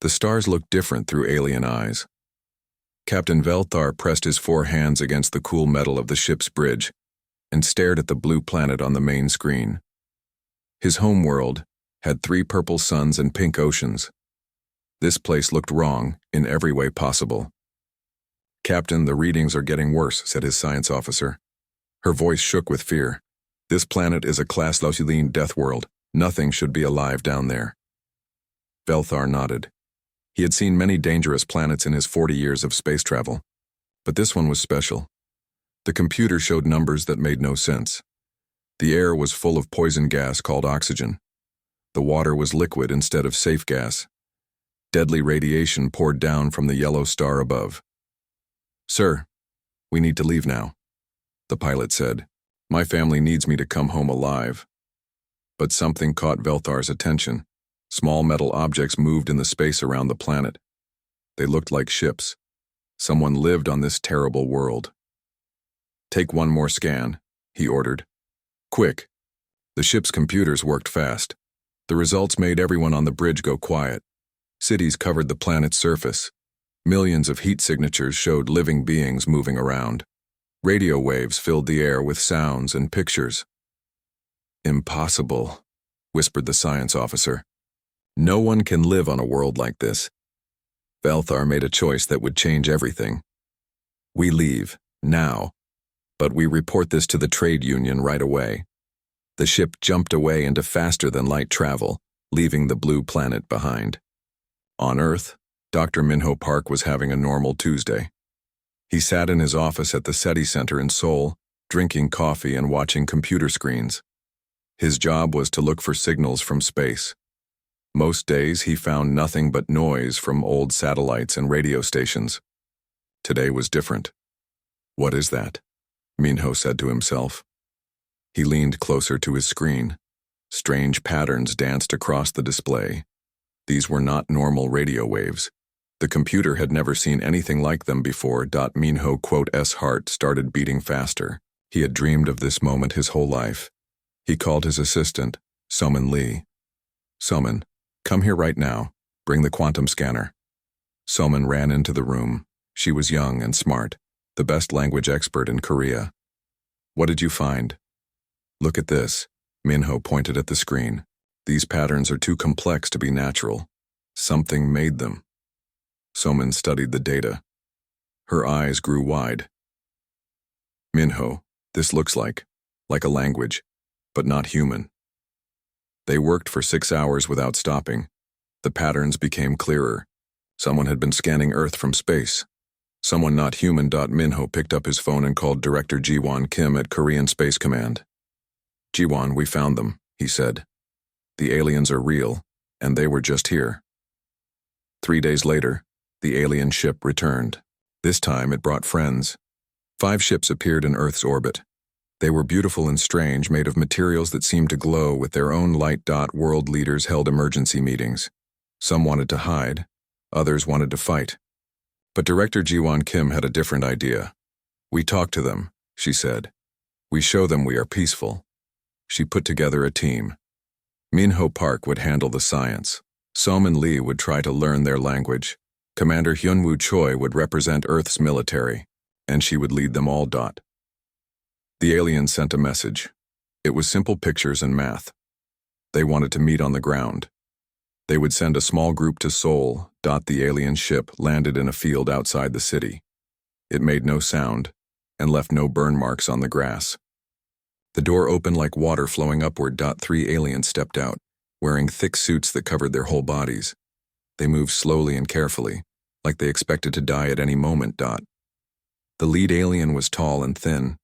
The stars looked different through alien eyes. Captain Velthar pressed his 4 hands against the cool metal of the ship's bridge and stared at the blue planet on the main screen. His home world had 3 purple suns and pink oceans. This place looked wrong in every way possible. "Captain, the readings are getting worse," said his science officer. Her voice shook with fear. "This planet is a class Lucilene death world. Nothing should be alive down there." Velthar nodded. He had seen many dangerous planets in his 40 years of space travel, but this one was special. The computer showed numbers that made no sense. The air was full of poison gas called oxygen. The water was liquid instead of safe gas. Deadly radiation poured down from the yellow star above. "Sir, we need to leave now," the pilot said. "My family needs me to come home alive." But something caught Velthar's attention. Small metal objects moved in the space around the planet. They looked like ships. Someone lived on this terrible world. "Take one more scan," he ordered. "Quick." The ship's computers worked fast. The results made everyone on the bridge go quiet. Cities covered the planet's surface. Millions of heat signatures showed living beings moving around. Radio waves filled the air with sounds and pictures. "Impossible," whispered the science officer. "No one can live on a world like this." Velthar made a choice that would change everything. "We leave, now, but we report this to the trade union right away." The ship jumped away into faster-than-light travel, leaving the blue planet behind. On Earth, Dr. Minho Park was having a normal Tuesday. He sat in his office at the SETI Center in Seoul, drinking coffee and watching computer screens. His job was to look for signals from space. Most days he found nothing but noise from old satellites and radio stations. Today was different. "What is that?" Minho said to himself. He leaned closer to his screen. Strange patterns danced across the display. These were not normal radio waves. The computer had never seen anything like them before. Minho's heart started beating faster. He had dreamed of this moment his whole life. He called his assistant, Soman Lee. "Soman, come here right now. Bring the quantum scanner." Soman ran into the room. She was young and smart, the best language expert in Korea. "What did you find?" "Look at this." Minho pointed at the screen. "These patterns are too complex to be natural. Something made them." Soman studied the data. Her eyes grew wide. "Minho, this looks like a language, but not human." They worked for 6 hours without stopping. The patterns became clearer. Someone had been scanning Earth from space. Someone not human. Minho picked up his phone and called Director Ji-won Kim at Korean Space Command. "Ji-won, we found them," he said. "The aliens are real, and they were just here." 3 days later, the alien ship returned. This time it brought friends. 5 ships appeared in Earth's orbit. They were beautiful and strange, made of materials that seemed to glow with their own light. World leaders held emergency meetings. Some wanted to hide, others wanted to fight. But Director Ji-won Kim had a different idea. "We talk to them," she said. "We show them we are peaceful." She put together a team. Minho Park would handle the science. Soman Lee would try to learn their language. Commander Hyunwoo Choi would represent Earth's military, and she would lead them all. The aliens sent a message. It was simple pictures and math. They wanted to meet on the ground. They would send a small group to Seoul. The alien ship landed in a field outside the city. It made no sound and left no burn marks on the grass. The door opened like water flowing upward. 3 aliens stepped out, wearing thick suits that covered their whole bodies. They moved slowly and carefully, like they expected to die at any moment. The lead alien was tall and thin.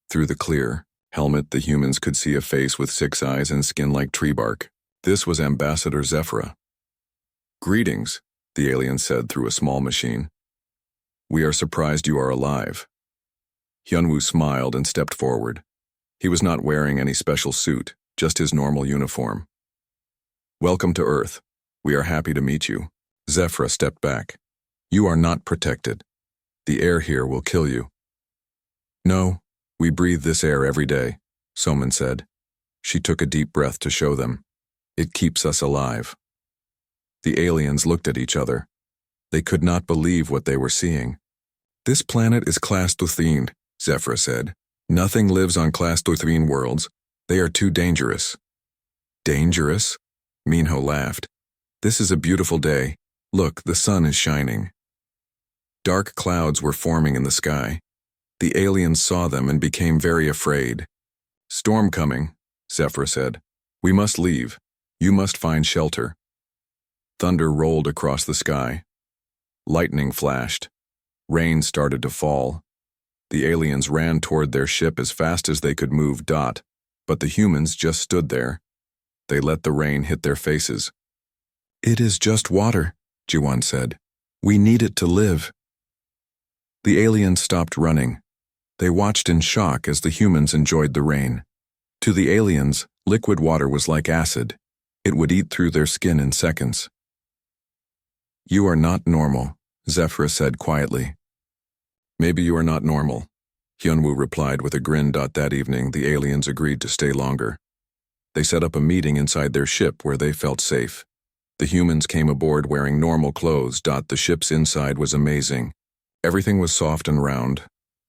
Through the clear helmet, the humans could see a face with 6 eyes and skin like tree bark. This was Ambassador Zephyra. "Greetings," the alien said through a small machine. "We are surprised you are alive." Hyunwoo smiled and stepped forward. He was not wearing any special suit, just his normal uniform. "Welcome to Earth. We are happy to meet you." Zephyra stepped back. "You are not protected. The air here will kill you." "No, we breathe this air every day," Soman said. She took a deep breath to show them. "It keeps us alive." The aliens looked at each other. They could not believe what they were seeing. This planet is class 13, Zephyr said. Nothing lives on class 13 worlds. They are too dangerous. Dangerous? Minho laughed. This is a beautiful day. Look, the sun is shining. Dark clouds were forming in the sky. The aliens saw them and became very afraid. Storm coming, Zephyr said. We must leave. You must find shelter. Thunder rolled across the sky. Lightning flashed. Rain started to fall. The aliens ran toward their ship as fast as they could move. But the humans just stood there. They let the rain hit their faces. It is just water, Jiwan said. We need it to live. The aliens stopped running. They watched in shock as the humans enjoyed the rain. To the aliens, liquid water was like acid. It would eat through their skin in seconds. You are not normal, Zephyr said quietly. Maybe you are not normal, Hyunwoo replied with a grin. That evening, the aliens agreed to stay longer. They set up a meeting inside their ship where they felt safe. The humans came aboard wearing normal clothes. The ship's inside was amazing. Everything was soft and round.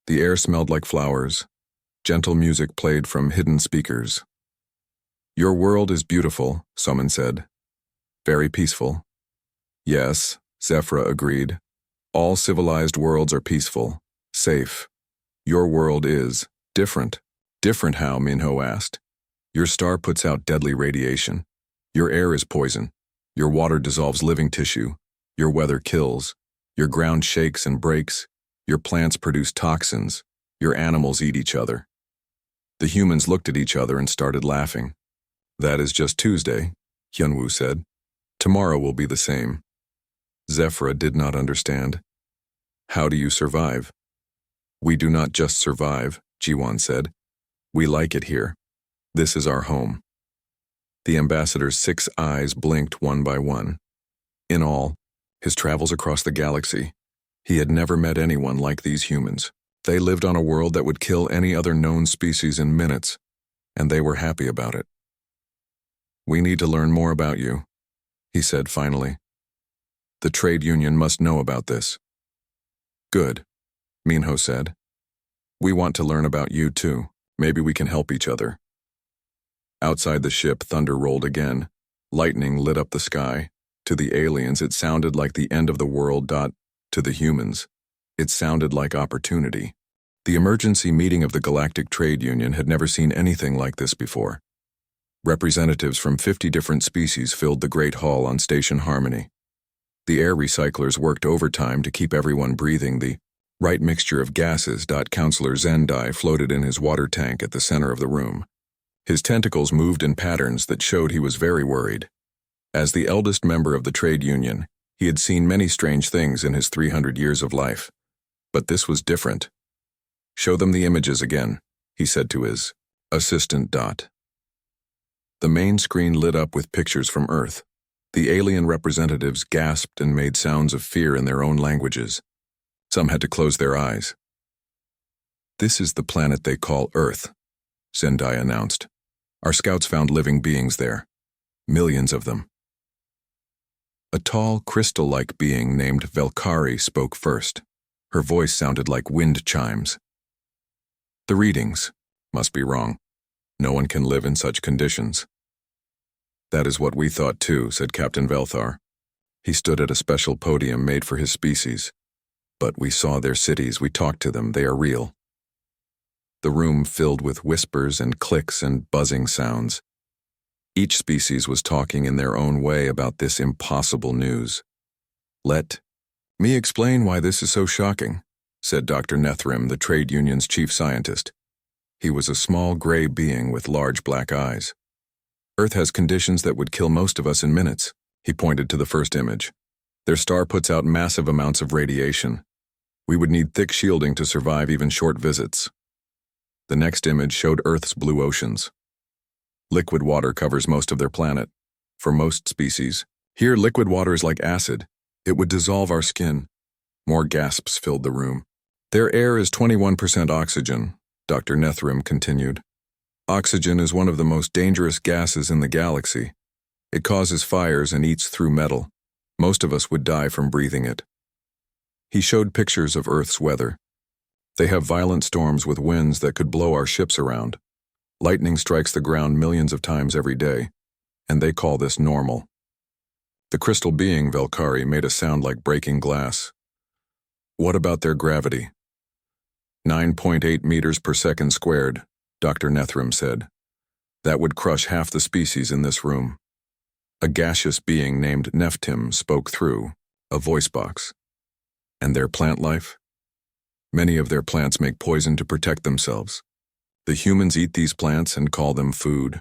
The air smelled like flowers. Gentle music played from hidden speakers. Your world is beautiful, someone said. Very peaceful. Yes, Zephyr agreed. All civilized worlds are peaceful, safe. Your world is different. Different how? Minho asked. Your star puts out deadly radiation. Your air is poison. Your water dissolves living tissue. Your weather kills. Your ground shakes and breaks. Your plants produce toxins. Your animals eat each other. The humans looked at each other and started laughing. That is just Tuesday, Hyunwoo said. Tomorrow will be the same. Zephyr did not understand. How do you survive? We do not just survive, Jiwan said. We like it here. This is our home. The ambassador's 6 eyes blinked one by one. In all, his travels across the galaxy, he had never met anyone like these humans. They lived on a world that would kill any other known species in minutes, and they were happy about it. We need to learn more about you, he said finally. The trade union must know about this. Good, Minho said. We want to learn about you too. Maybe we can help each other. Outside the ship, thunder rolled again. Lightning lit up the sky. To the aliens, it sounded like the end of the world. To the humans, it sounded like opportunity. The emergency meeting of the Galactic Trade Union had never seen anything like this before. Representatives from 50 different species filled the Great Hall on Station Harmony. The air recyclers worked overtime to keep everyone breathing the right mixture of gases. Counselor Zendai floated in his water tank at the center of the room. His tentacles moved in patterns that showed he was very worried. As the eldest member of the trade union, he had seen many strange things in his 300 years of life. But this was different. Show them the images again, he said to his assistant. The main screen lit up with pictures from Earth. The alien representatives gasped and made sounds of fear in their own languages. Some had to close their eyes. This is the planet they call Earth, Zendai announced. Our scouts found living beings there. Millions of them. A tall, crystal-like being named Velkari spoke first. Her voice sounded like wind chimes. The readings must be wrong. No one can live in such conditions. That is what we thought too, said Captain Velthar. He stood at a special podium made for his species. But we saw their cities, we talked to them, they are real. The room filled with whispers and clicks and buzzing sounds. Each species was talking in their own way about this impossible news. Let me explain why this is so shocking, said Dr. Nethrim, the trade union's chief scientist. He was a small gray being with large black eyes. Earth has conditions that would kill most of us in minutes. He pointed to the first image. Their star puts out massive amounts of radiation. We would need thick shielding to survive even short visits. The next image showed Earth's blue oceans. Liquid water covers most of their planet. For most species, here liquid water is like acid. It would dissolve our skin. More gasps filled the room. Their air is 21% oxygen, Dr. Nethrim continued. Oxygen is one of the most dangerous gases in the galaxy. It causes fires and eats through metal. Most of us would die from breathing it. He showed pictures of Earth's weather. They have violent storms with winds that could blow our ships around. Lightning strikes the ground millions of times every day, and they call this normal. The crystal being, Valkyrie, made a sound like breaking glass. What about their gravity? 9.8 meters per second squared, Dr. Nethram said. That would crush half the species in this room. A gaseous being named Nephtim spoke through a voice box. And their plant life? Many of their plants make poison to protect themselves. The humans eat these plants and call them food.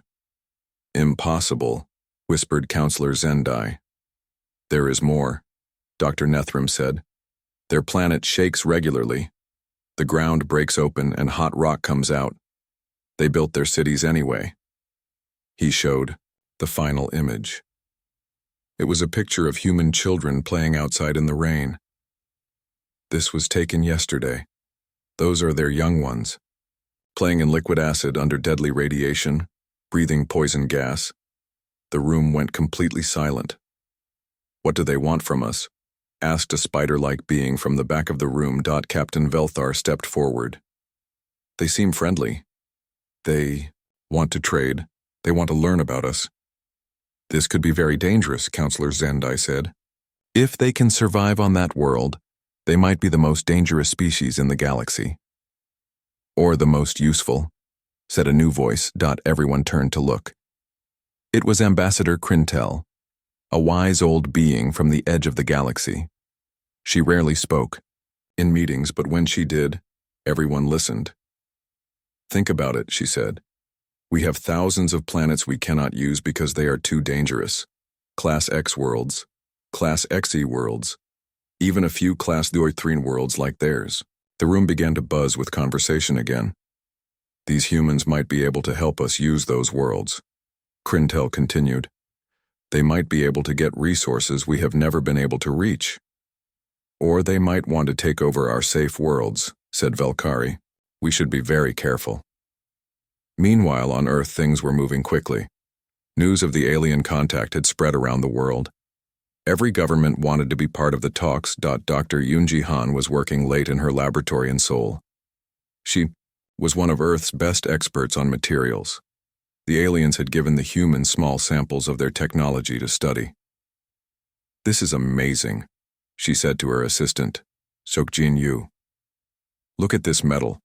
Impossible, whispered Counselor Zendai. There is more, Dr. Nethram said. Their planet shakes regularly. The ground breaks open and hot rock comes out. They built their cities anyway. He showed the final image. It was a picture of human children playing outside in the rain. This was taken yesterday. Those are their young ones, playing in liquid acid under deadly radiation, breathing poison gas. The room went completely silent. What do they want from us? Asked a spider-like being from the back of the room. Captain Velthar stepped forward. They seem friendly. They want to trade. They want to learn about us. This could be very dangerous, Counselor Zendai said. If they can survive on that world, they might be the most dangerous species in the galaxy. Or the most useful, said a new voice. Everyone turned to look. It was Ambassador Crintel, a wise old being from the edge of the galaxy. She rarely spoke in meetings, but when she did, everyone listened. Think about it, she said. We have thousands of planets we cannot use because they are too dangerous. Class X worlds, Class XE worlds, even a few Class Deuthrine worlds like theirs. The room began to buzz with conversation again. These humans might be able to help us use those worlds. Crintel continued. They might be able to get resources we have never been able to reach. Or they might want to take over our safe worlds, said Valkyrie. We should be very careful. Meanwhile, on Earth, things were moving quickly. News of the alien contact had spread around the world. Every government wanted to be part of the talks. Dr. Yunji Han was working late in her laboratory in Seoul. She was one of Earth's best experts on materials. The aliens had given the humans small samples of their technology to study. This is amazing, she said to her assistant, Sokjin Yu. Look at this metal.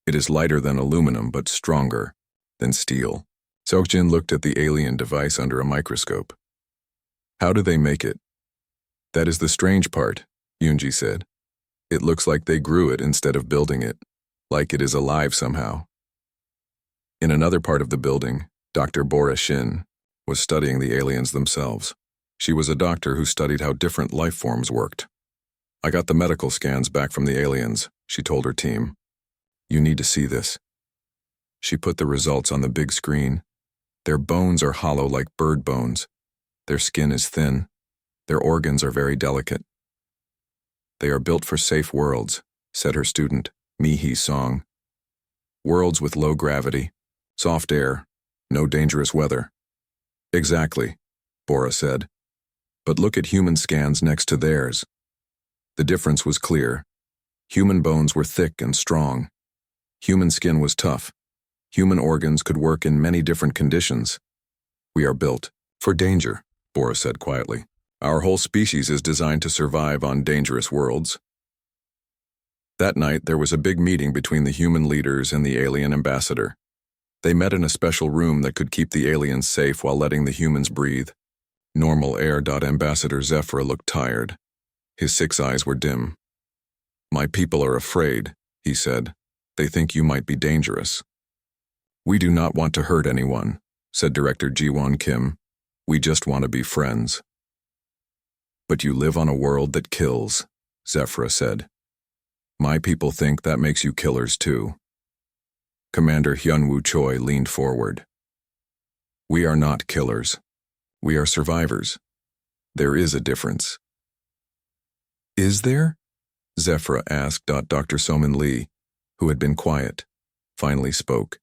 It is lighter than aluminum, but stronger than steel. Sokjin looked at the alien device under a microscope. How do they make it? That is the strange part, Yunji said. It looks like they grew it instead of building it, like it is alive somehow. In another part of the building, Dr. Bora Shin was studying the aliens themselves. She was a doctor who studied how different life forms worked. I got the medical scans back from the aliens, she told her team. You need to see this. She put the results on the big screen. Their bones are hollow like bird bones. Their skin is thin. Their organs are very delicate. They are built for safe worlds, said her student, Mi-hee Song. Worlds with low gravity, soft air, no dangerous weather. Exactly, Bora said. But look at human scans next to theirs. The difference was clear. Human bones were thick and strong. Human skin was tough. Human organs could work in many different conditions. We are built for danger, Bora said quietly. Our whole species is designed to survive on dangerous worlds. That night, there was a big meeting between the human leaders and the alien ambassador. They met in a special room that could keep the aliens safe while letting the humans breathe. Normal air. Ambassador Zephyr looked tired. His 6 eyes were dim. My people are afraid, he said. They think you might be dangerous. We do not want to hurt anyone, said Director Jiwon Kim. We just want to be friends. But you live on a world that kills, Zephyr said. My people think that makes you killers too. Commander Hyunwoo Choi leaned forward. We are not killers. We are survivors. There is a difference. Is there? Zephyr asked. Dr. Somin Lee, who had been quiet, finally spoke.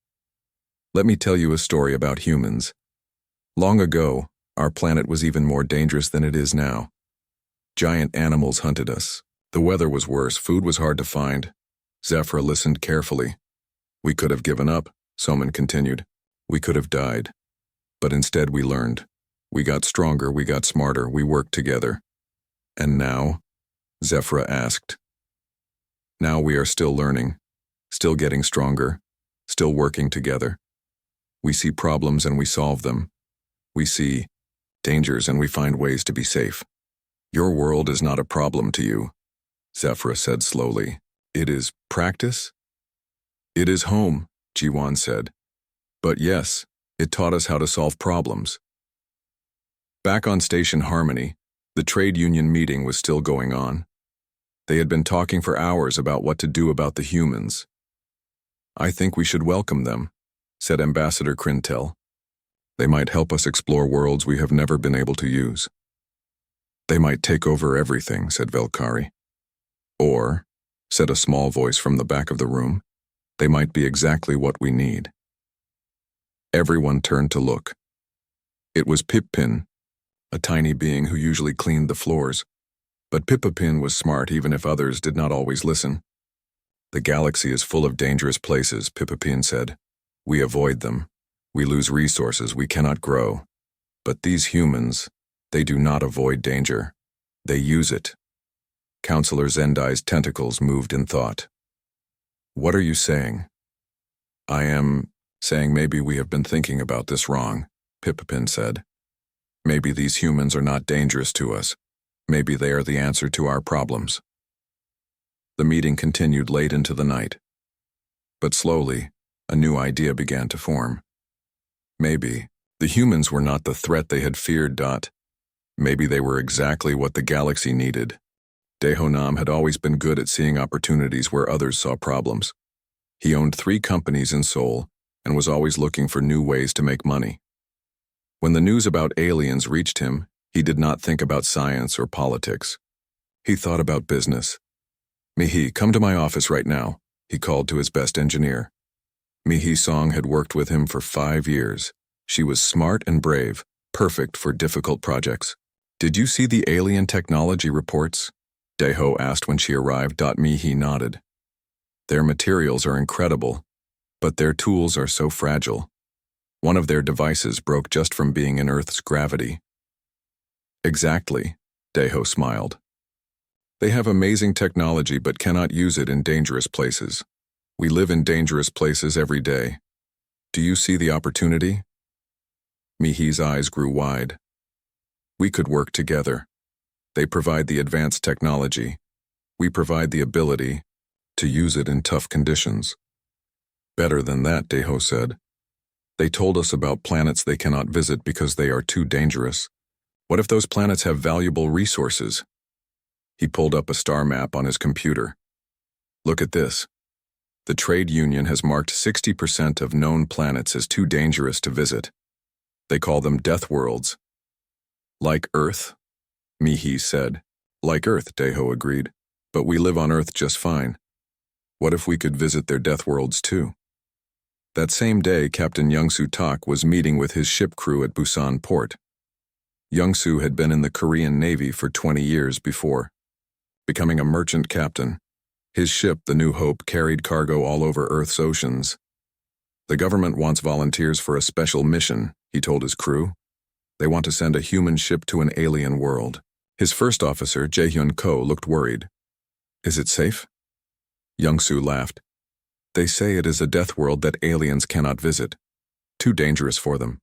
Let me tell you a story about humans. Long ago, our planet was even more dangerous than it is now. Giant animals hunted us. The weather was worse, food was hard to find. Zephyr listened carefully. We could have given up, Soman continued. We could have died. But instead we learned. We got stronger, we got smarter, we worked together. And now? Zephyr asked. Now we are still learning, still getting stronger, still working together. We see problems and we solve them. We see dangers and we find ways to be safe. Your world is not a problem to you, Zephyr said slowly. It is practice? It is home, Jiwan said. But yes, it taught us how to solve problems. Back on Station Harmony, the trade union meeting was still going on. They had been talking for hours about what to do about the humans. I think we should welcome them, said Ambassador Krintel. They might help us explore worlds we have never been able to use. They might take over everything, said Velkari. Or, said a small voice from the back of the room, they might be exactly what we need. Everyone turned to look. It was Pippin, a tiny being who usually cleaned the floors. But Pippin was smart even if others did not always listen. The galaxy is full of dangerous places, Pippin said. We avoid them. We lose resources, we cannot grow. But these humans, they do not avoid danger. They use it. Counselor Zendai's tentacles moved in thought. What are you saying? I am saying maybe we have been thinking about this wrong, Pippin said. Maybe these humans are not dangerous to us. Maybe they are the answer to our problems. The meeting continued late into the night. But slowly, a new idea began to form. Maybe the humans were not the threat they had feared. Maybe they were exactly what the galaxy needed. Dehonam had always been good at seeing opportunities where others saw problems. He owned 3 companies in Seoul and was always looking for new ways to make money. When the news about aliens reached him, he did not think about science or politics. He thought about business. Mihi, come to my office right now, he called to his best engineer. Mihi Song had worked with him for 5 years. She was smart and brave, perfect for difficult projects. Did you see the alien technology reports? Deho asked when she arrived. Mihi nodded. Their materials are incredible, but their tools are so fragile. One of their devices broke just from being in Earth's gravity. Exactly, Deho smiled. They have amazing technology but cannot use it in dangerous places. We live in dangerous places every day. Do you see the opportunity? Mihi's eyes grew wide. We could work together. They provide the advanced technology. We provide the ability to use it in tough conditions. Better than that, Deho said. They told us about planets they cannot visit because they are too dangerous. What if those planets have valuable resources? He pulled up a star map on his computer. Look at this. The trade union has marked 60% of known planets as too dangerous to visit. They call them Deathworlds. Like Earth? Mihi said. Like Earth, Deho agreed. But we live on Earth just fine. What if we could visit their Deathworlds too? That same day, Captain Youngsu Tak was meeting with his ship crew at Busan port. Youngsu had been in the Korean Navy for 20 years before, becoming a merchant captain. His ship, the New Hope, carried cargo all over Earth's oceans. The government wants volunteers for a special mission, he told his crew. They want to send a human ship to an alien world. His first officer, Jaehyun Ko, looked worried. Is it safe? Youngsu laughed. They say it is a death world that aliens cannot visit. Too dangerous for them.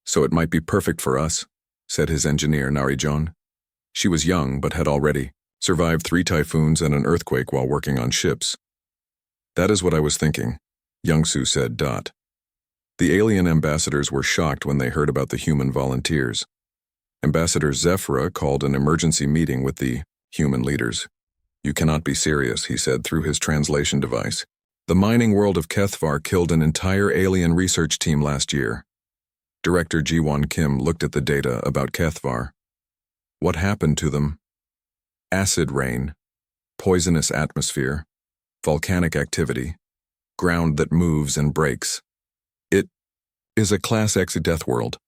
So it might be perfect for us, said his engineer, Narijon. She was young but had already survived 3 typhoons and an earthquake while working on ships. That is what I was thinking, Youngsu said. The alien ambassadors were shocked when they heard about the human volunteers. Ambassador Zephyr called an emergency meeting with the human leaders. You cannot be serious, he said through his translation device. The mining world of Kethvar killed an entire alien research team last year. Director Jiwon Kim looked at the data about Kethvar. What happened to them? Acid rain, poisonous atmosphere, volcanic activity, ground that moves and breaks. It is a Class X death world.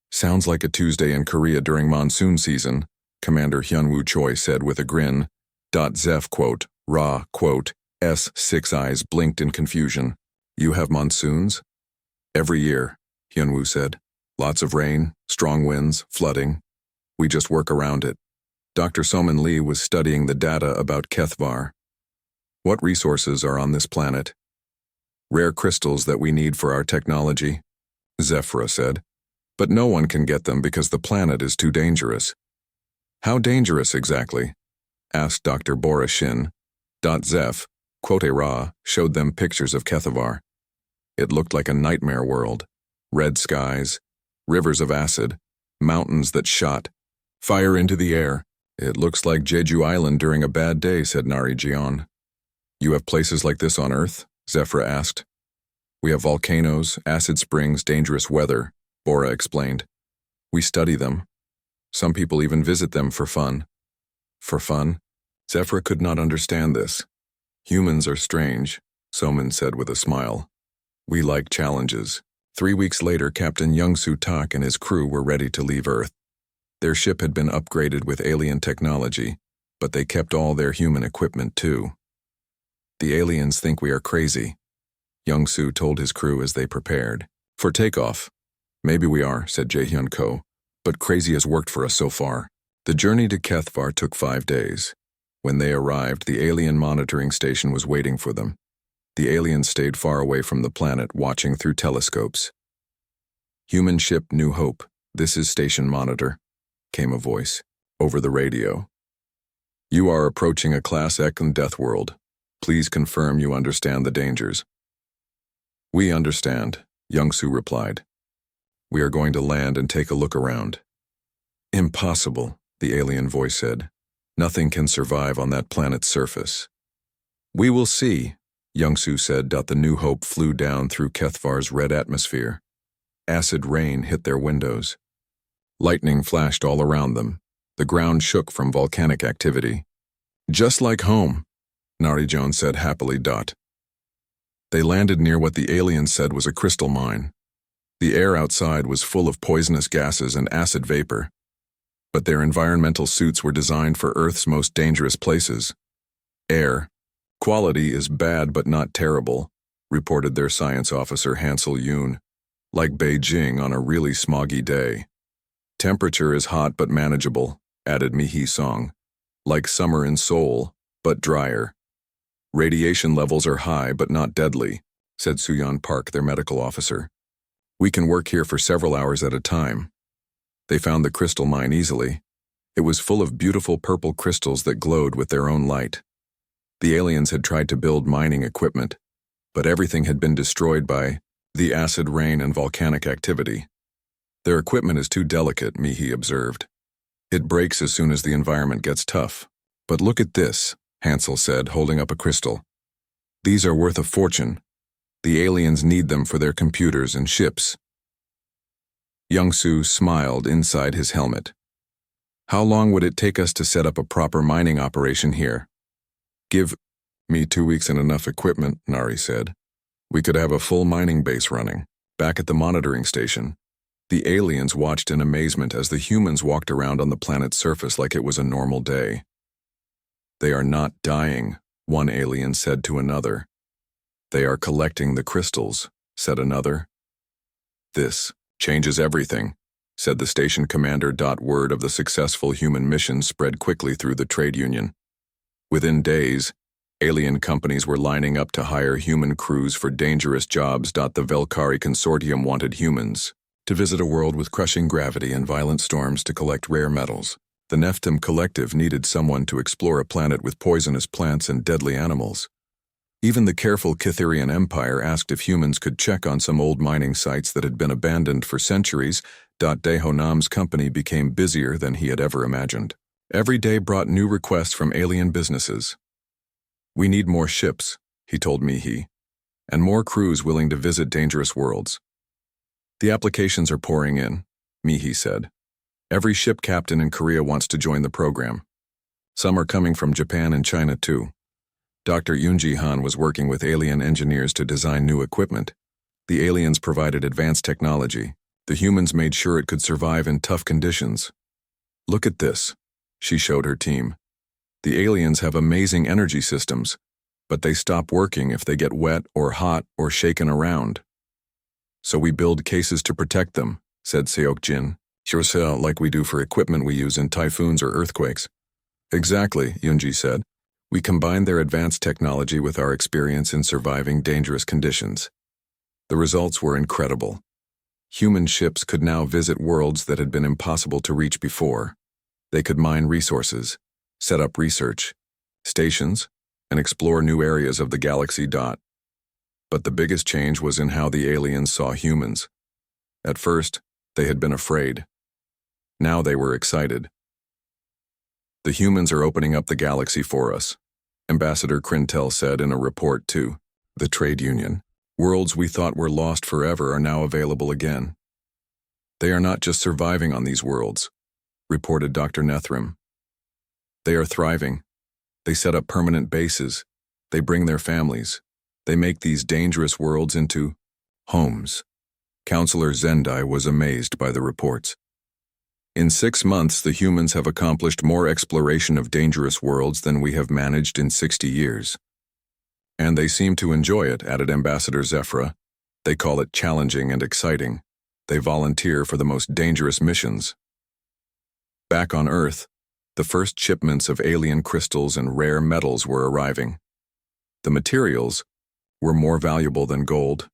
Sounds like a Tuesday in Korea during monsoon season, Commander Hyunwoo Choi said with a grin. Zeph, quote, Ra, quote, S6 eyes blinked in confusion. You have monsoons? Every year, Hyunwoo said. Lots of rain, strong winds, flooding. We just work around it. Dr. Soman Lee was studying the data about Kethvar. What resources are on this planet? Rare crystals that we need for our technology, Zephyra said. But no one can get them because the planet is too dangerous. How dangerous exactly? Asked Dr. Bora Shin. Zeph, quote Ra, showed them pictures of Kethvar. It looked like a nightmare world. Red skies, rivers of acid, mountains that shot, fire into the air. It looks like Jeju Island during a bad day, said Nari Jion. You have places like this on Earth? Zephyra asked. We have volcanoes, acid springs, dangerous weather, Bora explained. We study them. Some people even visit them for fun. For fun? Zephyra could not understand this. Humans are strange, Soman said with a smile. We like challenges. 3 weeks later, Captain Young-Soo Tak and his crew were ready to leave Earth. Their ship had been upgraded with alien technology, but they kept all their human equipment too. The aliens think we are crazy, Young-Soo told his crew as they prepared. For takeoff. Maybe we are, said Jae-hyun Ko, but crazy has worked for us so far. The journey to Kethvar took 5 days. When they arrived, the alien monitoring station was waiting for them. The aliens stayed far away from the planet, watching through telescopes. Human ship New Hope, this is station monitor, came a voice, over the radio. You are approaching a Class Ekn Deathworld. Please confirm you understand the dangers. We understand, Young-Soo replied. We are going to land and take a look around. Impossible, the alien voice said. Nothing can survive on that planet's surface. We will see, Young-Soo said. The New Hope flew down through Kethvar's red atmosphere. Acid rain hit their windows. Lightning flashed all around them. The ground shook from volcanic activity. Just like home, Nari Jones said happily. They landed near what the aliens said was a crystal mine. The air outside was full of poisonous gases and acid vapor. But their environmental suits were designed for Earth's most dangerous places. Air. Quality is bad but not terrible, reported their science officer Hansel Yoon. Like Beijing on a really smoggy day. Temperature is hot but manageable, added Mi Hee Song. Like summer in Seoul, but drier. Radiation levels are high but not deadly, said Suyeon Park, their medical officer. We can work here for several hours at a time. They found the crystal mine easily. It was full of beautiful purple crystals that glowed with their own light. The aliens had tried to build mining equipment, but everything had been destroyed by the acid rain and volcanic activity. Their equipment is too delicate, Mi-hee observed. It breaks as soon as the environment gets tough. But look at this, Hansel said, holding up a crystal. These are worth a fortune. The aliens need them for their computers and ships. Young-Soo smiled inside his helmet. How long would it take us to set up a proper mining operation here? Give me 2 weeks and enough equipment, Nari said. We could have a full mining base running. Back at the monitoring station, the aliens watched in amazement as the humans walked around on the planet's surface like it was a normal day. They are not dying, one alien said to another. They are collecting the crystals, said another. This changes everything, said the station commander. Word of the successful human mission spread quickly through the trade union. Within days, alien companies were lining up to hire human crews for dangerous jobs. The Velkari Consortium wanted humans to visit a world with crushing gravity and violent storms to collect rare metals. The Nephtim Collective needed someone to explore a planet with poisonous plants and deadly animals. Even the careful Kithirian Empire asked if humans could check on some old mining sites that had been abandoned for centuries. Dehonam's company became busier than he had ever imagined. Every day brought new requests from alien businesses. We need more ships, he told Mi-hee, and more crews willing to visit dangerous worlds. The applications are pouring in, Mi-hee said. Every ship captain in Korea wants to join the program. Some are coming from Japan and China too. Dr. Yoon Han was working with alien engineers to design new equipment. The aliens provided advanced technology. The humans made sure it could survive in tough conditions. Look at this, She showed her team. The aliens have amazing energy systems, but they stop working if they get wet or hot or shaken around. So we build cases to protect them, said Seokjin. Sure, like we do for equipment we use in typhoons or earthquakes. Exactly, Yunji said. We combined their advanced technology with our experience in surviving dangerous conditions. The results were incredible. Human ships could now visit worlds that had been impossible to reach before. They could mine resources, set up research stations, and explore new areas of the galaxy. But the biggest change was in how the aliens saw humans. At first, they had been afraid. Now they were excited. The humans are opening up the galaxy for us, Ambassador Krintel said in a report to the trade union. Worlds we thought were lost forever are now available again. They are not just surviving on these worlds, reported Dr. Nethrim. They are thriving. They set up permanent bases. They bring their families. They make these dangerous worlds into homes. Counselor Zendai was amazed by the reports. In 6 months, the humans have accomplished more exploration of dangerous worlds than we have managed in 60 years. And they seem to enjoy it, added Ambassador Zephyra. They call it challenging and exciting. They volunteer for the most dangerous missions. Back on Earth, the first shipments of alien crystals and rare metals were arriving. The materials were more valuable than gold.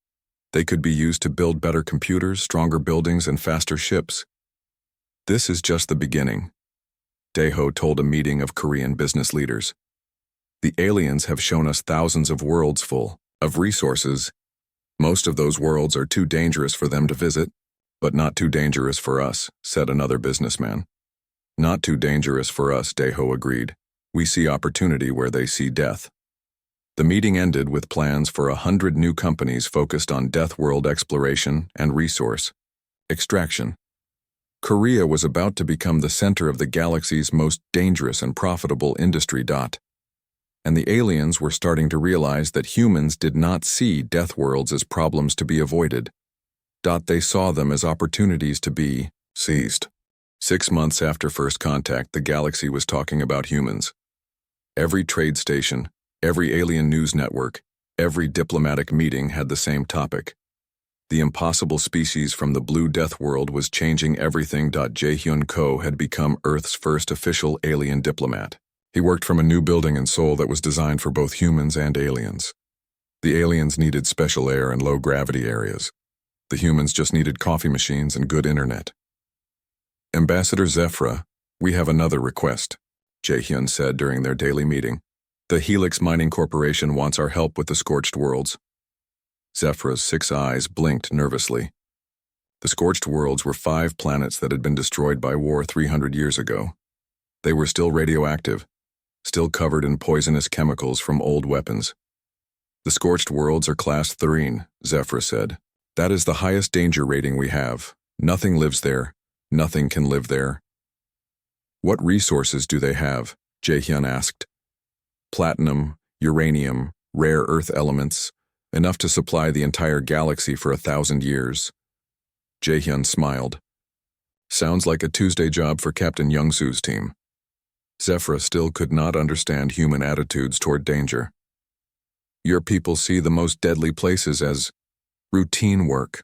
They could be used to build better computers, stronger buildings, and faster ships. This is just the beginning, Daeho told a meeting of Korean business leaders. The aliens have shown us thousands of worlds full of resources. Most of those worlds are too dangerous for them to visit, but not too dangerous for us, said another businessman. Not too dangerous for us, Daeho agreed. We see opportunity where they see death. The meeting ended with plans for 100 new companies focused on Deathworld exploration and resource extraction. Korea was about to become the center of the galaxy's most dangerous and profitable industry. And the aliens were starting to realize that humans did not see Deathworlds as problems to be avoided. They saw them as opportunities to be seized. 6 months after first contact, the galaxy was talking about humans. Every trade station, every alien news network, every diplomatic meeting had the same topic. The impossible species from the Blue Death World was changing everything. Jaehyun Ko had become Earth's first official alien diplomat. He worked from a new building in Seoul that was designed for both humans and aliens. The aliens needed special air and low-gravity areas. The humans just needed coffee machines and good internet. Ambassador Zephyra, we have another request, Jaehyun said during their daily meeting. The Helix Mining Corporation wants our help with the Scorched Worlds. Zephyra's 6 eyes blinked nervously. The Scorched Worlds were 5 planets that had been destroyed by war 300 years ago. They were still radioactive, still covered in poisonous chemicals from old weapons. The Scorched Worlds are Class 3, Zephyra said. That is the highest danger rating we have. Nothing lives there. Nothing can live there. What resources do they have? Jaehyun asked. Platinum, uranium, rare earth elements, enough to supply the entire galaxy for 1,000 years. Jaehyun smiled. Sounds like a Tuesday job for Captain Youngsu's team. Zephyra still could not understand human attitudes toward danger. Your people see the most deadly places as routine work.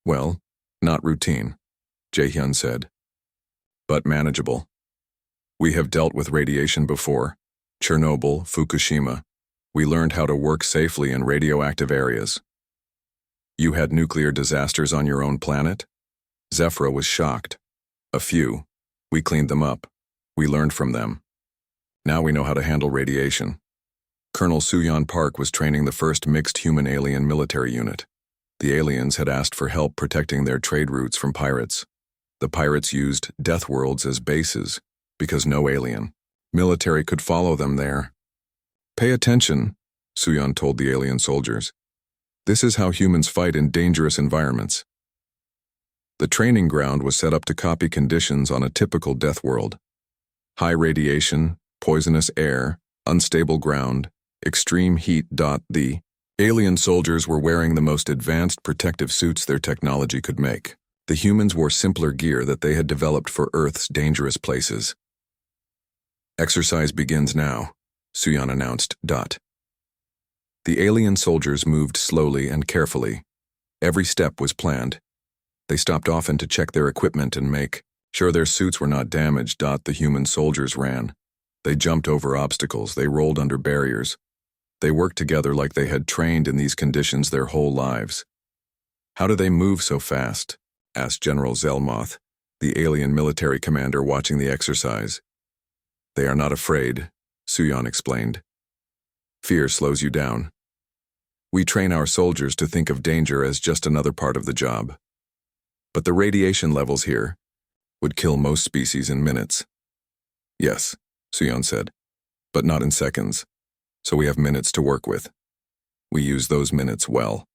Well, not routine, Jaehyun said, but manageable. We have dealt with radiation before. Chernobyl, Fukushima. We learned how to work safely in radioactive areas. You had nuclear disasters on your own planet? Zephyra was shocked. A few. We cleaned them up. We learned from them. Now we know how to handle radiation. Colonel Suyeon Park was training the first mixed human-alien military unit. The aliens had asked for help protecting their trade routes from pirates. The pirates used Deathworlds as bases, because no alien military could follow them there. Pay attention, Suyeon told the alien soldiers. This is how humans fight in dangerous environments. The training ground was set up to copy conditions on a typical Deathworld. High radiation, poisonous air, unstable ground, extreme heat. The alien soldiers were wearing the most advanced protective suits their technology could make. The humans wore simpler gear that they had developed for Earth's dangerous places. Exercise begins now, Suyan announced. The alien soldiers moved slowly and carefully. Every step was planned. They stopped often to check their equipment and make sure their suits were not damaged. The human soldiers ran. They jumped over obstacles. They rolled under barriers. They worked together like they had trained in these conditions their whole lives. "How do they move so fast?" asked General Zelmoth, the alien military commander watching the exercise. "They are not afraid," Suyan explained. "Fear slows you down. We train our soldiers to think of danger as just another part of the job. But the radiation levels here would kill most species in minutes." "Yes," Suyan said, "but not in seconds. So we have minutes to work with. We use those minutes well."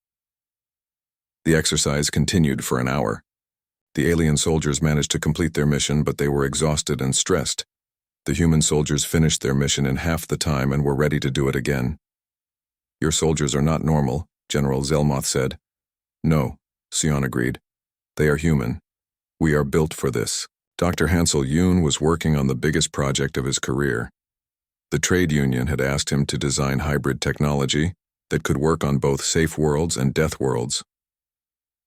The exercise continued for an hour. The alien soldiers managed to complete their mission, but they were exhausted and stressed. The human soldiers finished their mission in half the time and were ready to do it again. "Your soldiers are not normal," General Zelmoth said. "No," Suyan agreed. "They are human. We are built for this." Dr. Hansel Yoon was working on the biggest project of his career. The trade union had asked him to design hybrid technology that could work on both safe worlds and death worlds.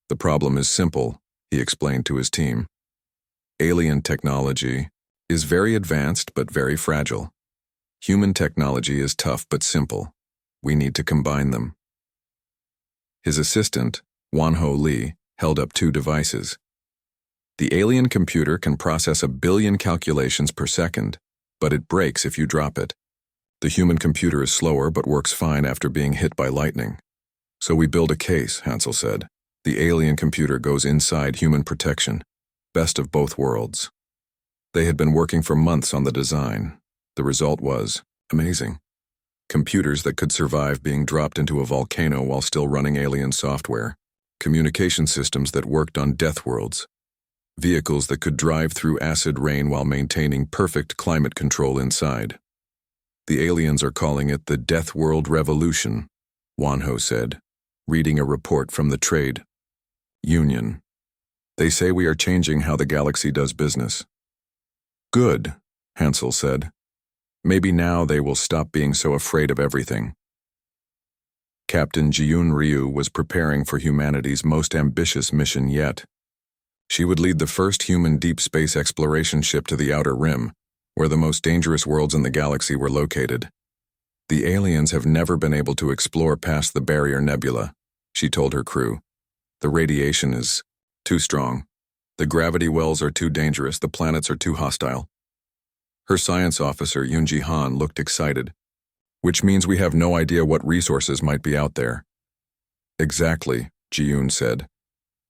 "The problem is simple," he explained to his team. "Alien technology is very advanced but very fragile. Human technology is tough but simple. We need to combine them." His assistant, Won-Ho Lee, held up two devices. "The alien computer can process 1 billion calculations per second, but it breaks if you drop it. The human computer is slower but works fine after being hit by lightning. So we build a case," Hansel said. "The alien computer goes inside human protection. Best of both worlds." They had been working for months on the design. The result was amazing. Computers that could survive being dropped into a volcano while still running alien software. Communication systems that worked on death worlds. Vehicles that could drive through acid rain while maintaining perfect climate control inside. "The aliens are calling it the Death World Revolution," Won-Ho said, reading a report from the trade union. "They say we are changing how the galaxy does business." "Good," Hansel said. "Maybe now they will stop being so afraid of everything." Captain Ji-Yoon Ryu was preparing for humanity's most ambitious mission yet. She would lead the first human deep space exploration ship to the Outer Rim, where the most dangerous worlds in the galaxy were located. "The aliens have never been able to explore past the Barrier Nebula," she told her crew. "The radiation is too strong. The gravity wells are too dangerous. The planets are too hostile." Her science officer, Yoon-ji Han, looked excited. "Which means we have no idea what resources might be out there." "Exactly," Ji-Yoon said.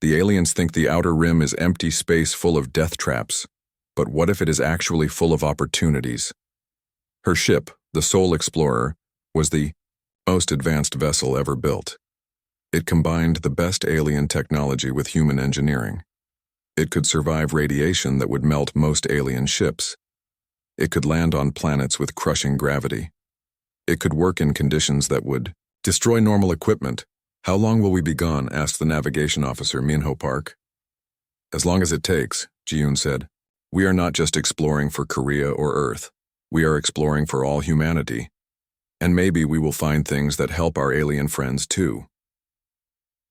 "The aliens think the Outer Rim is empty space full of death traps. But what if it is actually full of opportunities?" Her ship, the Soul Explorer, was the most advanced vessel ever built. It combined the best alien technology with human engineering. It could survive radiation that would melt most alien ships. It could land on planets with crushing gravity. It could work in conditions that would destroy normal equipment. "How long will we be gone?" asked the navigation officer, Minho Park. "As long as it takes," Ji-Yoon said. "We are not just exploring for Korea or Earth. We are exploring for all humanity. And maybe we will find things that help our alien friends too."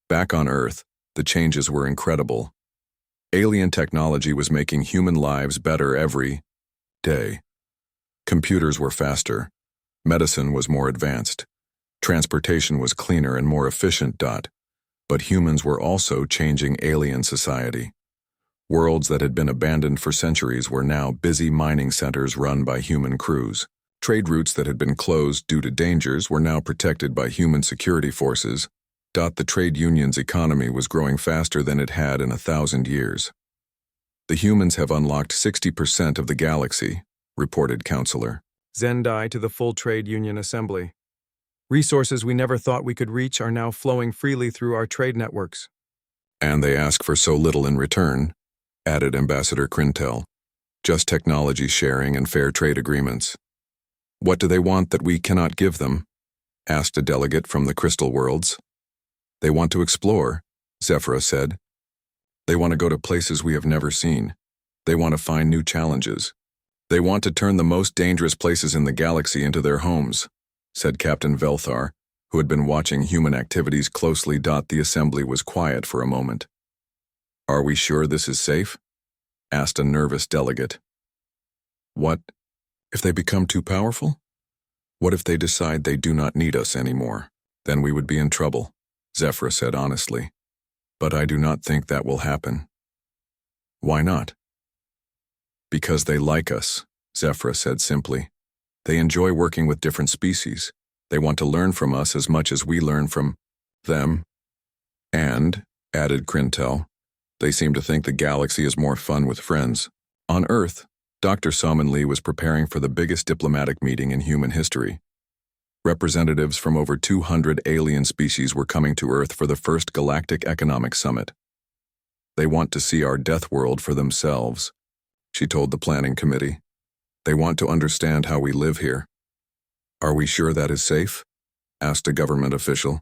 Back on Earth, the changes were incredible. Alien technology was making human lives better every day. Computers were faster. Medicine was more advanced. Transportation was cleaner and more efficient. But humans were also changing alien society. Worlds that had been abandoned for centuries were now busy mining centers run by human crews. Trade routes that had been closed due to dangers were now protected by human security forces. The trade union's economy was growing faster than it had in 1,000 years. "The humans have unlocked 60% of the galaxy," reported Counselor Zendai to the full trade union assembly. "Resources we never thought we could reach are now flowing freely through our trade networks." "And they ask for so little in return," added Ambassador Krintel. "Just technology sharing and fair trade agreements." "What do they want that we cannot give them?" asked a delegate from the Crystal Worlds. "They want to explore," Zephyra said. "They want to go to places we have never seen. They want to find new challenges. They want to turn the most dangerous places in the galaxy into their homes, said Captain Velthar, who had been watching human activities closely. The assembly was quiet for a moment. Are we sure this is safe? Asked a nervous delegate. What if they become too powerful? What if they decide they do not need us anymore? Then we would be in trouble, Zephyr said honestly. But I do not think that will happen. Why not? Because they like us, Zephyr said simply. They enjoy working with different species. They want to learn from us as much as we learn from them. And, added Crintel, they seem to think the galaxy is more fun with friends. On Earth, Dr. Salmon Lee was preparing for the biggest diplomatic meeting in human history. Representatives from over 200 alien species were coming to Earth for the first Galactic Economic Summit. They want to see our Deathworld for themselves, she told the planning committee. They want to understand how we live here. Are we sure that is safe? Asked a government official.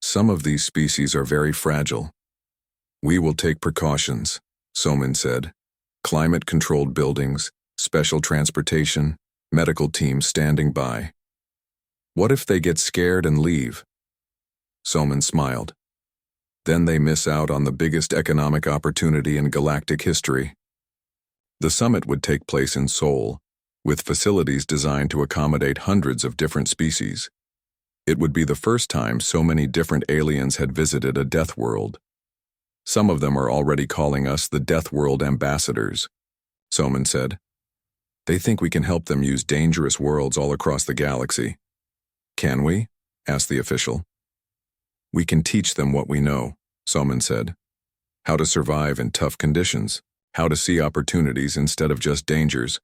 Some of these species are very fragile. We will take precautions, Soman said. Climate-controlled buildings, special transportation, medical teams standing by. What if they get scared and leave? Soman smiled. Then they miss out on the biggest economic opportunity in galactic history. The summit would take place in Seoul, with facilities designed to accommodate hundreds of different species. It would be the first time so many different aliens had visited a Deathworld. Some of them are already calling us the Deathworld ambassadors, Soman said. They think we can help them use dangerous worlds all across the galaxy. Can we? Asked the official. We can teach them what we know, Soman said. How to survive in tough conditions, how to see opportunities instead of just dangers,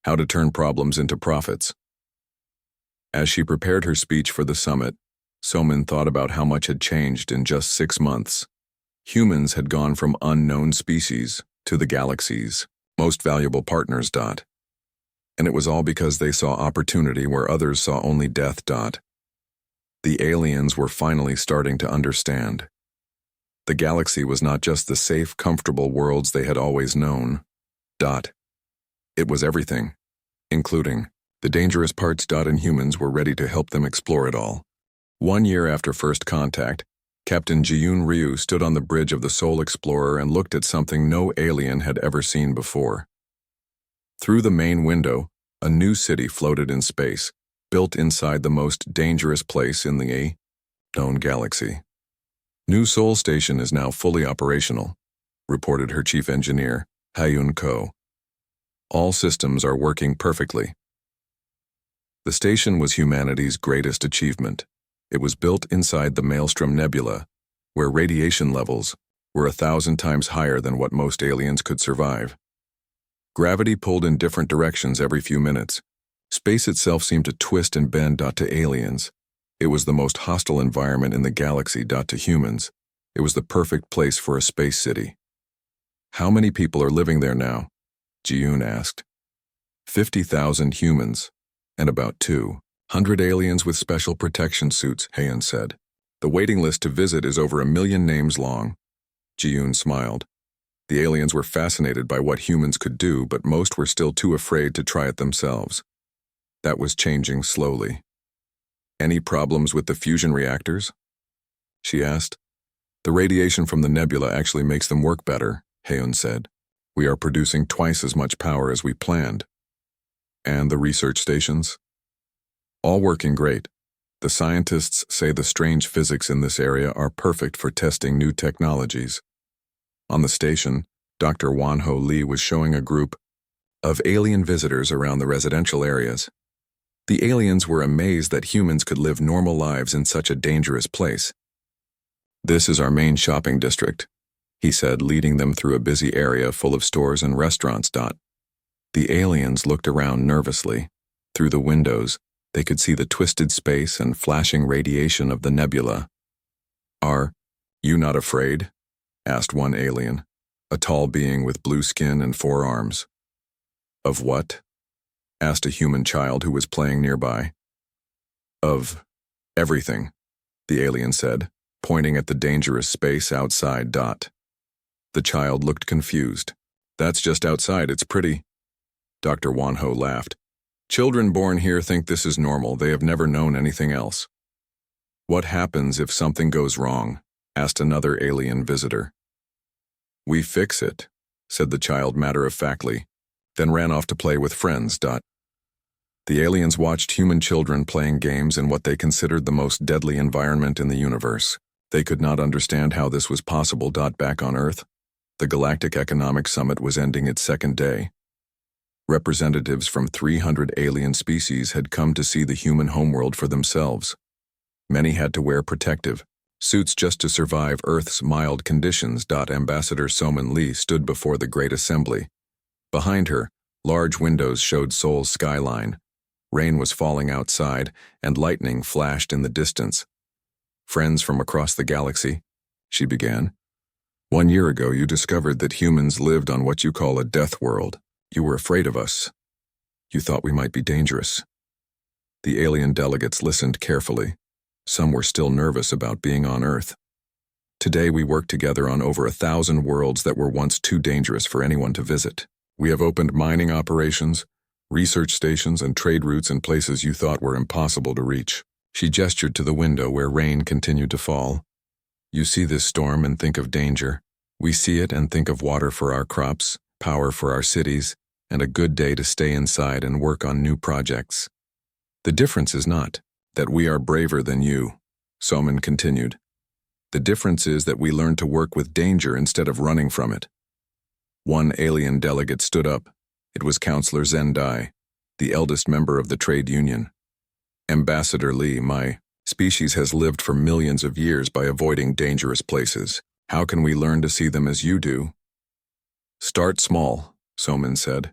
how to turn problems into profits. As she prepared her speech for the summit, Soman thought about how much had changed in just 6 months. Humans had gone from unknown species to the galaxy's most valuable partners. And it was all because they saw opportunity where others saw only death. The aliens were finally starting to understand. The galaxy was not just the safe, comfortable worlds they had always known. It was everything, including the dangerous parts. And humans were ready to help them explore it all. 1 year after first contact, Captain Ji-yoon Ryu stood on the bridge of the Soul Explorer and looked at something no alien had ever seen before. Through the main window, a new city floated in space, built inside the most dangerous place in the known galaxy. New Seoul Station is now fully operational, reported her chief engineer, Hyun Ko. All systems are working perfectly. The station was humanity's greatest achievement. It was built inside the Maelstrom Nebula, where radiation levels were 1,000 times higher than what most aliens could survive. Gravity pulled in different directions every few minutes. Space itself seemed to twist and bend. To aliens, it was the most hostile environment in the galaxy. To humans, it was the perfect place for a space city. How many people are living there now? Ji-yoon asked. 50,000 humans, and about 200 aliens with special protection suits, Hayan said. The waiting list to visit is over 1 million names long. Ji-yoon smiled. The aliens were fascinated by what humans could do, but most were still too afraid to try it themselves. That was changing slowly. Any problems with the fusion reactors? She asked. The radiation from the nebula actually makes them work better, Hayan said. We are producing twice as much power as we planned. And the research stations? All working great. The scientists say the strange physics in this area are perfect for testing new technologies. On the station, Dr. Wan-ho Lee was showing a group of alien visitors around the residential areas. The aliens were amazed that humans could live normal lives in such a dangerous place. This is our main shopping district, he said, leading them through a busy area full of stores and restaurants. The aliens looked around nervously. Through the windows, they could see the twisted space and flashing radiation of the nebula. Are you not afraid? Asked one alien, a tall being with blue skin and 4 arms. Of what? Asked a human child who was playing nearby. Of everything, the alien said, pointing at the dangerous space outside. The child looked confused. That's just outside, it's pretty. Dr. Wanho laughed. Children born here think this is normal. They have never known anything else. What happens if something goes wrong? Asked another alien visitor. We fix it, said the child matter-of-factly, then ran off to play with friends. The aliens watched human children playing games in what they considered the most deadly environment in the universe. They could not understand how this was possible. Back on Earth, the Galactic Economic Summit was ending its second day. Representatives from 300 alien species had come to see the human homeworld for themselves. Many had to wear protective suits just to survive Earth's mild conditions. Ambassador Soman Lee stood before the Great Assembly. Behind her, large windows showed Seoul's skyline. Rain was falling outside, and lightning flashed in the distance. Friends from across the galaxy, she began. 1 year ago, you discovered that humans lived on what you call a death world. You were afraid of us. You thought we might be dangerous. The alien delegates listened carefully. Some were still nervous about being on Earth. Today we work together on over 1,000 worlds that were once too dangerous for anyone to visit. We have opened mining operations, research stations, and trade routes in places you thought were impossible to reach. She gestured to the window where rain continued to fall. You see this storm and think of danger. We see it and think of water for our crops, power for our cities, and a good day to stay inside and work on new projects. The difference is not that we are braver than you, Soman continued. The difference is that we learn to work with danger instead of running from it. One alien delegate stood up. It was Counselor Zendai, the eldest member of the trade union. Ambassador Lee, my species has lived for millions of years by avoiding dangerous places. How can we learn to see them as you do? Start small, Soman said.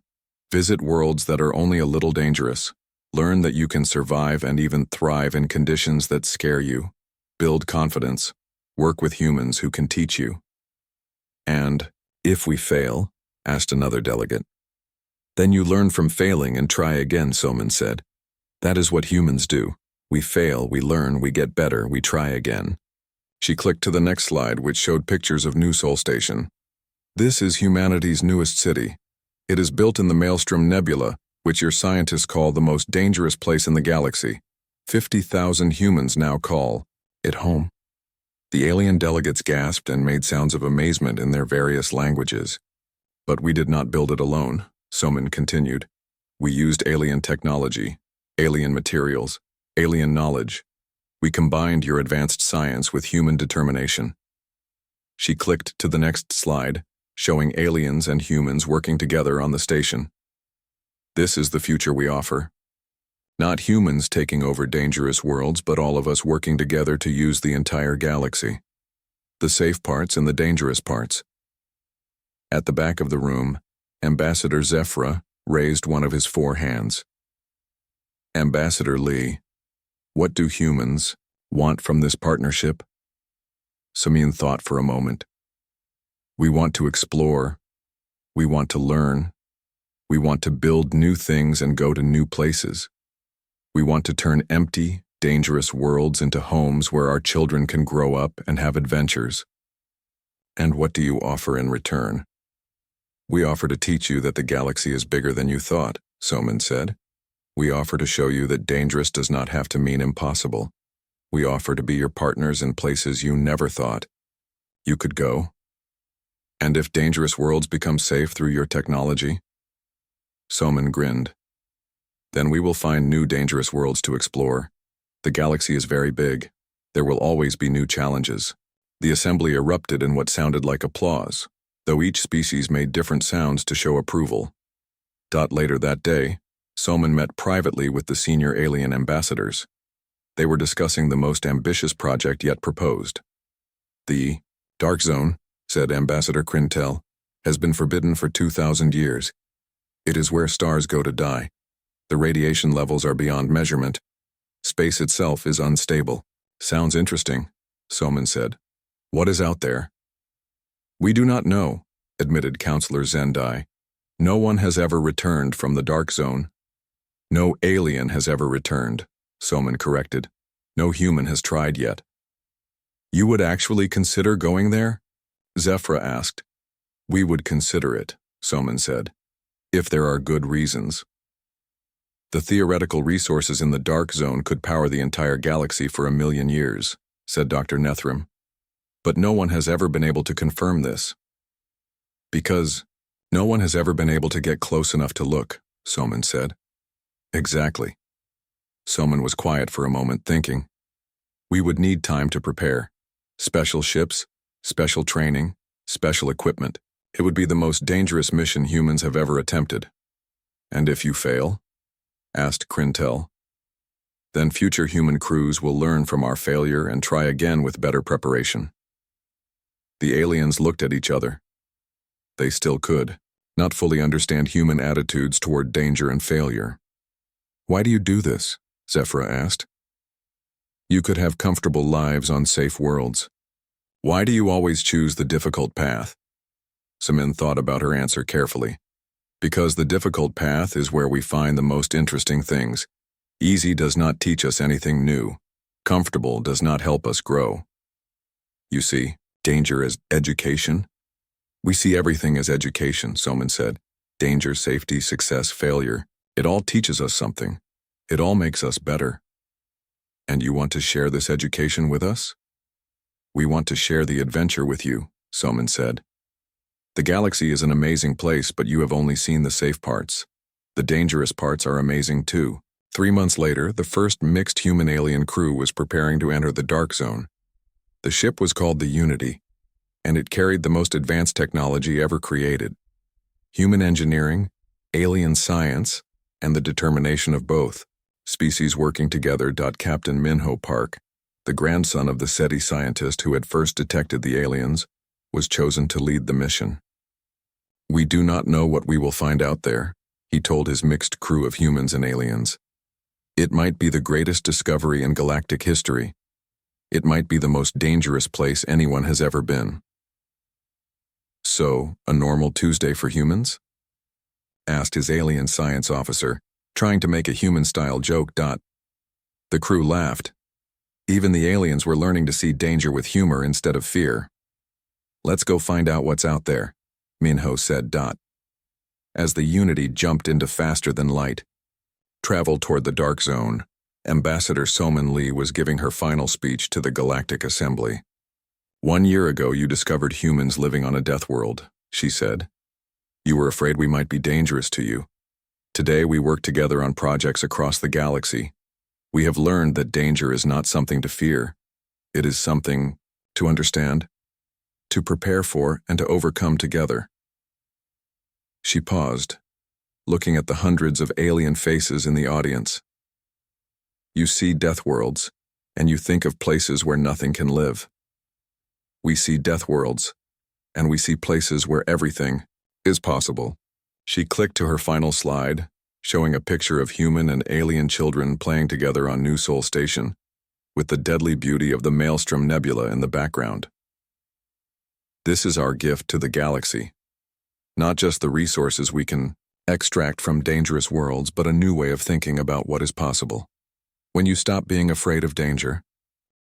Visit worlds that are only a little dangerous. Learn that you can survive and even thrive in conditions that scare you. Build confidence. Work with humans who can teach you. And, if we fail, asked another delegate. Then you learn from failing and try again, Soman said. That is what humans do. We fail, we learn, we get better, we try again. She clicked to the next slide, which showed pictures of New Sol Station. This is humanity's newest city. It is built in the Maelstrom Nebula, which your scientists call the most dangerous place in the galaxy. 50,000 humans now call it home. The alien delegates gasped and made sounds of amazement in their various languages. But we did not build it alone, Soman continued. We used alien technology, alien materials, alien knowledge. We combined your advanced science with human determination. She clicked to the next slide, showing aliens and humans working together on the station. This is the future we offer. Not humans taking over dangerous worlds, but all of us working together to use the entire galaxy. The safe parts and the dangerous parts. At the back of the room, Ambassador Zephyra raised one of his 4 hands. Ambassador Lee, what do humans want from this partnership? Samin thought for a moment. We want to explore. We want to learn. We want to build new things and go to new places. We want to turn empty, dangerous worlds into homes where our children can grow up and have adventures. And what do you offer in return? We offer to teach you that the galaxy is bigger than you thought, Soman said. We offer to show you that dangerous does not have to mean impossible. We offer to be your partners in places you never thought you could go. And if dangerous worlds become safe through your technology? Soman grinned. Then we will find new dangerous worlds to explore. The galaxy is very big. There will always be new challenges. The assembly erupted in what sounded like applause, though each species made different sounds to show approval. Later that day, Soman met privately with the senior alien ambassadors. They were discussing the most ambitious project yet proposed. The Dark Zone, said Ambassador Quintel, has been forbidden for 2,000 years. It is where stars go to die. The radiation levels are beyond measurement. Space itself is unstable. Sounds interesting, Soman said. What is out there? We do not know, admitted Counselor Zendai. No one has ever returned from the Dark Zone. No alien has ever returned, Soman corrected. No human has tried yet. You would actually consider going there? Zephyra asked. We would consider it, Soman said. if there are good reasons. The theoretical resources in the dark zone could power the entire galaxy for 1,000,000 years, said Dr. Nethram. But no one has ever been able to confirm this. Because no one has ever been able to get close enough to look, Soman said. Exactly. Soman was quiet for a moment, thinking. We would need time to prepare. Special ships, special training, special equipment. It would be the most dangerous mission humans have ever attempted. And if you fail? Asked Crintel. Then future human crews will learn from our failure and try again with better preparation. The aliens looked at each other. They still could not fully understand human attitudes toward danger and failure. Why do you do this? Zephyra asked. You could have comfortable lives on safe worlds. Why do you always choose the difficult path? Samin thought about her answer carefully. Because the difficult path is where we find the most interesting things. Easy does not teach us anything new. Comfortable does not help us grow. You see, danger as education? We see everything as education, Soman said. Danger, safety, success, failure. It all teaches us something. It all makes us better. And you want to share this education with us? We want to share the adventure with you, Soman said. The galaxy is an amazing place, but you have only seen the safe parts. The dangerous parts are amazing too. 3 months later, the first mixed human-alien crew was preparing to enter the dark zone. The ship was called the Unity, and it carried the most advanced technology ever created. Human engineering, alien science, and the determination of both species working together. Captain Minho Park, the grandson of the SETI scientist who had first detected the aliens, was chosen to lead the mission. We do not know what we will find out there, he told his mixed crew of humans and aliens. It might be the greatest discovery in galactic history. It might be the most dangerous place anyone has ever been. So, a normal Tuesday for humans? Asked his alien science officer, trying to make a human-style joke. The crew laughed. Even the aliens were learning to see danger with humor instead of fear. Let's go find out what's out there, Minho said. As the Unity jumped into faster than light, traveled toward the dark zone, Ambassador Soman Lee was giving her final speech to the Galactic Assembly. 1 year ago you discovered humans living on a death world, she said. You were afraid we might be dangerous to you. Today we work together on projects across the galaxy. We have learned that danger is not something to fear. It is something to understand, to prepare for, and to overcome together. She paused, looking at the hundreds of alien faces in the audience. You see death worlds, and you think of places where nothing can live. We see death worlds, and we see places where everything is possible. She clicked to her final slide, showing a picture of human and alien children playing together on New Sol Station, with the deadly beauty of the Maelstrom Nebula in the background. This is our gift to the galaxy. Not just the resources we can extract from dangerous worlds, but a new way of thinking about what is possible. When you stop being afraid of danger,